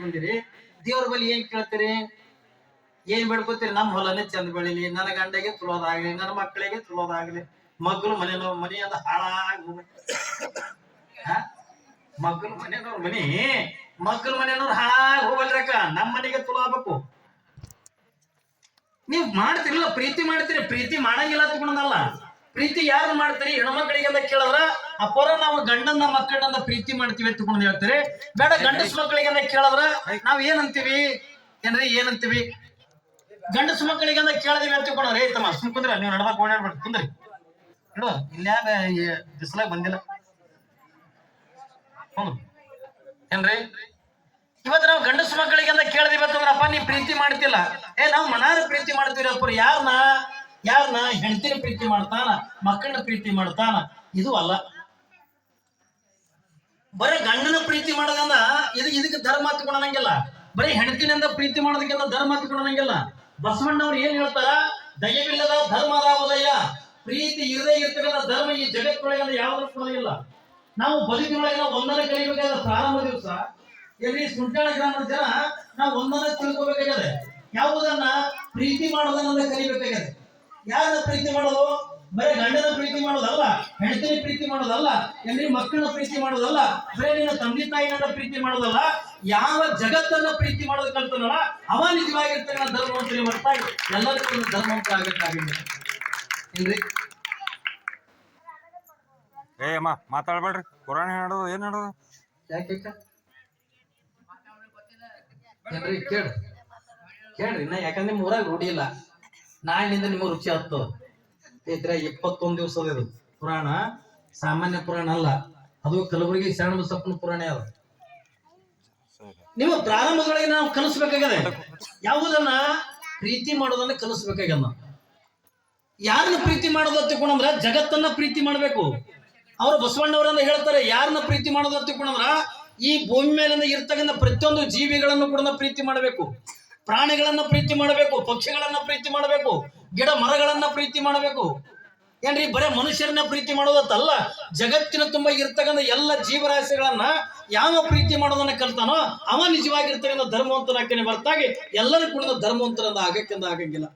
ಬಂದಿರಿ, ದೇವ್ರ ಬಳಿ ಏನ್ ಕೇಳ್ತೀರಿ? ಏನ್ ಬೇಡ್ಕೋತೀರಿ? ನಮ್ಮ ಹೊಲನೇ ಚಂದ ಬೆಳಿಲಿ, ನನ್ನ ಗಂಡಗೆ ತುಳೋದಾಗ್ಲಿ, ನನ್ನ ಮಕ್ಕಳಿಗೆ ತುಳೋದಾಗ್ಲಿ, ಮಗ್ಳು ಮನೆಯದ ಹಾಳಾಗಿ ಮಗ್ಳು ಮನೆಯವ್ರ ಮಗ್ಳ ಮನೆಯವ್ರು ಹಾಳಾಗಿ ಹೋಗಲ್ರಕ್ಕ, ನಮ್ಮ ಮನೆಗೆ ತುಳಾಬೇಕು. ನೀವ್ ಮಾಡ್ತಿರಲ್ಲ, ಪ್ರೀತಿ ಮಾಡ್ತೀರಿ, ಪ್ರೀತಿ ಮಾಡಂಗಿಲ್ಲ ತಗೊಂಡಲ್ಲ. ಪ್ರೀತಿ ಯಾರು ಮಾಡ್ತೀರಿ? ಹೆಣ್ಮಕ್ಳಿಗೆ ಅಂತ ಕೇಳಿದ್ರ ಅಪ್ಪರ ನಾವು ಗಂಡನ್ನ ಮಕ್ಕಳನ್ನ ಪ್ರೀತಿ ಮಾಡ್ತೀವಿ ತಗೊಂಡ್ ಹೇಳ್ತೀರಿ. ಬೇಡ ಗಂಡಸ್ ಮಕ್ಕಳಿಗೆ ಅಂತ ಕೇಳಿದ್ರ ನಾವ್ ಏನಂತೀವಿ? ಏನಂತೀವಿ? ಗಂಡಸ್ ಮಕ್ಕಳಿಗೆ ಅಂತ ಕೇಳಿದಿವಿ ಅಂತ ತಿಳ್ಕೊಂಡ್ರೆ ತಮ್ಮ ಸುಮ್ ಕುಂದ್ರ, ನೀವು ನಡ್ಬಾಕ್ ಓಡಾಡ್ಬಿಟ್ಟು ಕುಂದ್ರಿ ನೋಡು. ಇಲ್ಯಾಗ ಬಿಸಿಲಾಗ ಬಂದಿಲ್ಲ ಏನ್ರಿ? ಇವತ್ತು ನಾವು ಗಂಡಸ ಮಕ್ಕಳಿಗೆ ಅಂತ ಕೇಳಿದಿವಿ ಅಂತಂದ್ರ ಅಪ್ಪ ನೀ ಪ್ರೀತಿ ಮಾಡ್ತಿಲ್ಲ. ನಾವು ಮನಾರ ಪ್ರೀತಿ ಮಾಡ್ತೀವಿ ಅಪ್ಪ. ಯಾರನ್ನ ಹೆಂಡತಿನ ಪ್ರೀತಿ ಮಾಡ್ತಾನ, ಮಕ್ಕಳನ್ನ ಪ್ರೀತಿ ಮಾಡ್ತಾನ? ಇದು ಅಲ್ಲ. ಬರೀ ಗಂಡನ ಪ್ರೀತಿ ಮಾಡೋದಂದ ಇದಕ್ಕೆ ಧರ್ಮ ಹತ್ಕೊಳಂಗಿಲ್ಲ. ಬರೀ ಹೆಂಡತಿನಿಂದ ಪ್ರೀತಿ ಮಾಡೋದಕ್ಕೆಲ್ಲ ಧರ್ಮ ಹತ್ಕೊಳಂಗಿಲ್ಲ. ಬಸವಣ್ಣವ್ರು ಏನ್ ಹೇಳ್ತಾರ? ದಯವಿಲ್ಲದ ಧರ್ಮದ ಉದಯ, ಪ್ರೀತಿ ಇರದೇ ಇರ್ತಕ್ಕಂಥ ಧರ್ಮ ಈ ಜಗತ್ತೊಳಗೆ ಯಾವ್ದು ಕೊಡೋದಿಲ್ಲ. ನಾವು ಬದುಕಿನೊಳಗೆ ಒಂದನ ಕಲಿಬೇಕಾದ ಪ್ರಾರಂಭ ದಿವಸ ಎಲ್ಲಿ ಸುಂಟಾಳ ಗ್ರಾಮದ ಜನ ನಾವು ಒಂದನ್ನ ತಿಳ್ಕೋಬೇಕಾಗಿದೆ. ಯಾವುದನ್ನ? ಪ್ರೀತಿ ಮಾಡೋದನ್ನ ಕಲಿಬೇಕಾಗಿದೆ. ಯಾರನ್ನ ಪ್ರೀತಿ ಮಾಡೋದು? ಬರೀ ಗಂಡನ ಪ್ರೀತಿ ಮಾಡೋದಲ್ಲ, ಹೆಂಡತಿನ ಪ್ರೀತಿ ಮಾಡೋದಲ್ಲ, ಎಲ್ಲಿ ಮಕ್ಕಳನ್ನ ಪ್ರೀತಿ ಮಾಡೋದಲ್ಲ, ಬರೀ ನಿನ್ನ ತಂದೆ ತಾಯಿನ ಪ್ರೀತಿ ಮಾಡೋದಲ್ಲ. ಯಾವ ಜಗತ್ತನ್ನ ಪ್ರೀತಿ ಮಾಡೋದು ಕಲ್ತಾನಲ್ಲ ಅವ ನಿಜವಾಗಿರ್ತಕ್ಕಂಥ ಧರ್ಮವಂತರಿ ಹೊರತಾಗಿ ಎಲ್ಲರಿಗೂ ಧರ್ಮವಂತ ಆಗಬೇಕಾಗಿಲ್ಲ. ಏನ್ರಿ? ಅಮ್ಮ ಮಾತಾಡ್ಬೇಡ್ರಿ. ಪುರಾಣ ಹೇಳೋದು ಏನ್ ಹೇಳೋದು? ಯಾಕೆ ಏನ್ರಿ? ಕೇಳ್ರಿ ನಾ, ಯಾಕಂದ್ರೆ ನಿಮ್ ಊರಾಗ ರೂಢಿ ಇಲ್ಲ. ನಾಳಿನಿಂದ ನಿಮಗೆ ರುಚಿ ಹತ್ತು ಇದ್ರೆ 21 ದಿವಸದ ಇದು ಪುರಾಣ. ಸಾಮಾನ್ಯ ಪುರಾಣ ಅಲ್ಲ ಅದು, ಕಲಬುರಗಿ ಶರಣಬಸಪ್ಪನ ಪುರಾಣ ಅದ. ನೀವು ಪ್ರಾರಂಭದೊಳಗೆ ನಾವು ಕಲಿಸ್ಬೇಕಾಗದೆ. ಯಾವುದನ್ನ? ಪ್ರೀತಿ ಮಾಡೋದನ್ನ ಕಲಿಸ್ಬೇಕಾಗ್ಯದ. ನಾವು ಯಾರನ್ನ ಪ್ರೀತಿ ಮಾಡೋದು ತಿಳ್ಕೊಂಡ್ರ ಜಗತ್ತನ್ನ ಪ್ರೀತಿ ಮಾಡ್ಬೇಕು. ಅವ್ರು ಬಸವಣ್ಣವರನ್ನ ಹೇಳ್ತಾರೆ, ಯಾರನ್ನ ಪ್ರೀತಿ ಮಾಡೋದು ತಿಳ್ಕೊಂಡ್ರ ಈ ಭೂಮಿ ಮೇಲಿಂದ ಇರ್ತಕ್ಕಂಥ ಪ್ರತಿಯೊಂದು ಜೀವಿಗಳನ್ನು ಕೂಡ ಪ್ರೀತಿ ಮಾಡಬೇಕು. ಪ್ರಾಣಿಗಳನ್ನ ಪ್ರೀತಿ ಮಾಡಬೇಕು, ಪಕ್ಷಿಗಳನ್ನ ಪ್ರೀತಿ ಮಾಡಬೇಕು, ಗಿಡ ಮರಗಳನ್ನ ಪ್ರೀತಿ ಮಾಡಬೇಕು. ಏನ್ರಿ? ಬರೇ ಮನುಷ್ಯರನ್ನ ಪ್ರೀತಿ ಮಾಡೋದಲ್ಲ, ಜಗತ್ತಿನ ತುಂಬ ಇರ್ತಕ್ಕಂಥ ಎಲ್ಲ ಜೀವರಾಶಿಗಳನ್ನ ಯಾವ ಪ್ರೀತಿ ಮಾಡೋದನ್ನ ಕಲ್ತಾನೋ ಅವ ನಿಜವಾಗಿರ್ತಕ್ಕಂಥ ಧರ್ಮವಂತನಾಗ್ತಾನೆ ಹೊರತಾಗಿ ಎಲ್ಲರೂ ಕೂಡ ಧರ್ಮವಂತರನ್ನ ಆಗಂಗಿಲ್ಲ.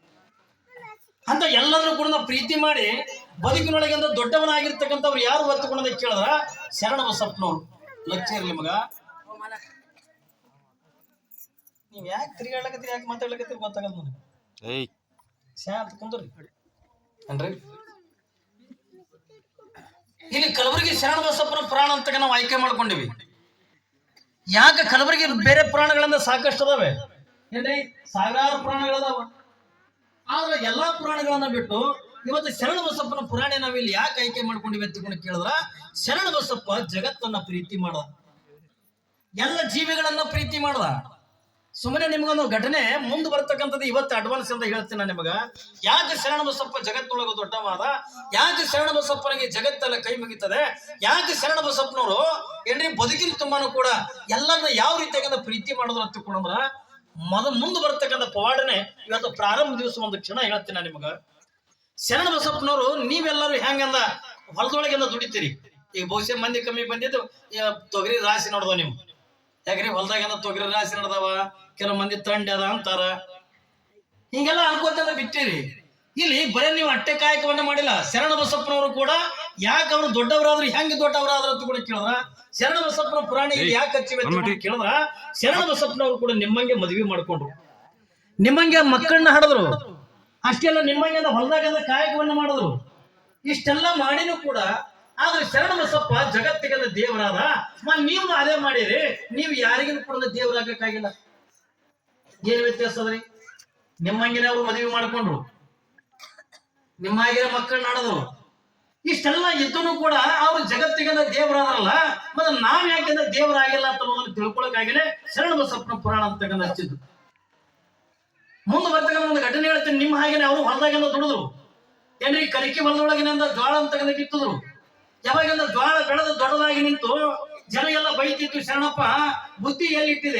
ಅಂತ ಎಲ್ಲರೂ ಕೂಡ ಪ್ರೀತಿ ಮಾಡಿ ಬದುಕಿನೊಳಗೆ ದೊಡ್ಡವನಾಗಿರ್ತಕ್ಕಂಥವ್ರು ಯಾರು ಹೊತ್ತುಕೊಂಡ ಕೇಳಿದ್ರ ಶರಣಬಸಪ್ಪನವ್ರು. ಲಕ್ಷ್ಯ ಇರ್ಲಿ ಮಗ, ನೀವ್ ಯಾಕೆ ತಿರುಗಾಡ್ಲಕತ್ತೀರಿ, ಯಾಕೆ ಮಾತಾಡ್ಲಕತ್ತೀರಿ ಗೊತ್ತಾಗಲ್ಲ ನನಗೆ. ಶಾಂತ ಕುಂದ್ರಿ ಏನ್ರಿ? ಇಲ್ಲಿ ಕಲಬುರಗಿ ಶರಣಬಸಪ್ಪನ ಪುರಾಣ ಅಂತ ನಾವು ಆಯ್ಕೆ ಮಾಡ್ಕೊಂಡಿವಿ. ಯಾಕೆ? ಕಲಬುರಗಿ ಬೇರೆ ಪುರಾಣಗಳಿಂದ ಸಾಕಷ್ಟು ಅದಾವೆ ಏನ್ರಿ, ಸಾವಿರಾರು ಪುರಾಣಗಳದಾವ. ಆದ್ರೆ ಎಲ್ಲಾ ಪುರಾಣಗಳನ್ನ ಬಿಟ್ಟು ಇವತ್ತು ಶರಣಬಸಪ್ಪನ ಪುರಾಣ ನಾವಿಲ್ಲಿ ಯಾಕೆ ಆಯ್ಕೆ ಮಾಡ್ಕೊಂಡಿವಿ ಅಂತ ಕೇಳಿದ್ರ, ಶರಣಬಸಪ್ಪ ಜಗತ್ತನ್ನ ಪ್ರೀತಿ ಮಾಡದ, ಎಲ್ಲ ಜೀವಿಗಳನ್ನ ಪ್ರೀತಿ ಮಾಡದ. ಸುಮ್ಮನೆ ನಿಮ್ಗೊಂದು ಘಟನೆ ಮುಂದೆ ಬರ್ತಕ್ಕಂಥದ್ದು ಇವತ್ತು ಅಡ್ವಾನ್ಸ್ ಅಂತ ಹೇಳ್ತೀನಿ ನಾನು ನಿಮಗ. ಯಾಕೆ ಶರಣಬಸಪ್ಪ ಜಗತ್ತೊಳಗ ದೊಡ್ಡವಾದ? ಯಾಕೆ ಶರಣಬಸಪ್ಪನಿಗೆ ಜಗತ್ತೆಲ್ಲ ಕೈ ಮುಗಿತದೆ? ಯಾಕೆ ಶರಣಬಸಪ್ಪನವರು ಏನ್ರಿ ಬದುಕಿನ ತುಂಬಾನು ಕೂಡ ಎಲ್ಲರನ್ನ ಯಾವ ರೀತಿಯಾಗಿ ಪ್ರೀತಿ ಮಾಡೋದ್ರ ಅಂತ ತಿಳ್ಕೊಂಡ್ರ ಮುಂದೆ ಬರ್ತಕ್ಕಂಥ ಪವಾಡನೆ ಇವತ್ತು ಪ್ರಾರಂಭ ದಿವಸ ಒಂದು ಕ್ಷಣ ಹೇಳ್ತೀನಿ ನಾನು ನಿಮಗ. ಶರಣಬಸಪ್ಪನವರು ನೀವೆಲ್ಲರೂ ಹೆಂಗಂದ ಹೊಲದೊಳಗೆಲ್ಲ ದುಡಿತೀರಿ. ಈಗ ಬಹುಶಃ ಮಂದಿ ಕಮ್ಮಿ ಬಂದಿದ್ದು ತೊಗರಿ ರಾಶಿ ನೋಡ್ದವ ನೀವು. ಯಾಕ್ರಿ? ಹೊಲದಾಗೆಲ್ಲ ತೊಗರಿ ರಾಶಿ ನಡೆದವ, ಕೆಲವು ಮಂದಿ ತಂಡಿ ಅದ ಅಂತಾರ, ಹಿಂಗೆಲ್ಲ ಅನ್ಕೋತ ಬಿಟ್ಟಿರಿ. ಇಲ್ಲಿ ಬರೀ ನೀವು ಅಟ್ಟೆ ಕಾಯಕವನ್ನ ಮಾಡಿಲ್ಲ. ಶರಣಬಸಪ್ಪನವರು ಕೂಡ ಯಾಕೆ ಅವರು ದೊಡ್ಡವರಾದ್ರು, ಹೆಂಗೆ ದೊಡ್ಡವರಾದ್ರು ಅಂತ ಕೂಡ ಕೇಳಿದ್ರ, ಶರಣಬಸಪ್ಪನ ಪುರಾಣ ಯಾಕೆ ಹಚ್ಚಿವೆ ಕೇಳಿದ್ರ, ಶರಣಬಸಪ್ಪನವರು ಕೂಡ ನಿಮ್ಮಂಗೆ ಮದುವೆ ಮಾಡ್ಕೊಂಡ್ರು, ನಿಮ್ಮಂಗೆ ಮಕ್ಕಳನ್ನ ಹಡದ್ರು, ಅಷ್ಟೆಲ್ಲ ನಿಮ್ಮಂಗೆ ಹೊಲದಾಗೆಲ್ಲ ಕಾಯಕವನ್ನ ಮಾಡಿದ್ರು. ಇಷ್ಟೆಲ್ಲ ಮಾಡಿನೂ ಕೂಡ ಆದ್ರೆ ಶರಣಬಸಪ್ಪ ಜಗತ್ತಿಗೆಲ್ಲ ದೇವರಾದ. ನೀವು ಅದೇ ಮಾಡಿರಿ, ನೀವು ಯಾರಿಗೂ ಕೂಡ ದೇವರಾಗಕ್ಕಾಗಿಲ್ಲ. ಏನ್ ವ್ಯತ್ಯಾಸ ಅದ್ರಿ? ನಿಮ್ಮಂಗಿನ ಅವ್ರು ಮದುವೆ ಮಾಡ್ಕೊಂಡ್ರು, ನಿಮ್ಮಾಗಿನ ಮಕ್ಕಳನ್ನ ನಡೆದ್ರು, ಇಷ್ಟೆಲ್ಲ ಇದ್ದನು ಕೂಡ ಅವ್ರು ಜಗತ್ತಿಗೆಲ್ಲ ದೇವರಾದ್ರಲ್ಲ. ಮತ್ತೆ ನಾವ್ ಯಾಕೆಂದ್ರೆ ದೇವರಾಗಿಲ್ಲ ಅಂತ ಅನ್ನೋದನ್ನ ತಿಳ್ಕೊಳಕಾಗಿನೇ ಶರಣಬಸಪ್ಪನ ಪುರಾಣ ಅಂತ ಹಚ್ಚಿದ್ದು. ಮುಂದೆ ಬರ್ತಕ್ಕಂಥ ಒಂದು ಘಟನೆ ಹೇಳ್ತೀನಿ. ನಿಮ್ಮ ಹಾಗೇನೆ ಅವರು ಹೊಲದಾಗೆಲ್ಲ ದುಡಿದ್ರು ಏನ್ರಿ, ಕರಿಕೆ ಹೊಲದೊಳಗಿನಿಂದ ಜ್ವಾಳ ಅಂತ ಕಿತ್ತಿದ್ರು. ಯಾವಾಗಿಂದ ಜ್ವಾಳ ಬೆಳೆದು ದೊಡ್ಡದಾಗಿ ನಿಂತು ಜನ ಎಲ್ಲ ಬೈತಿತ್ತು, ಶರಣಪ್ಪ ಬುದ್ಧಿ ಎಲ್ಲಿಟ್ಟಿದೆ?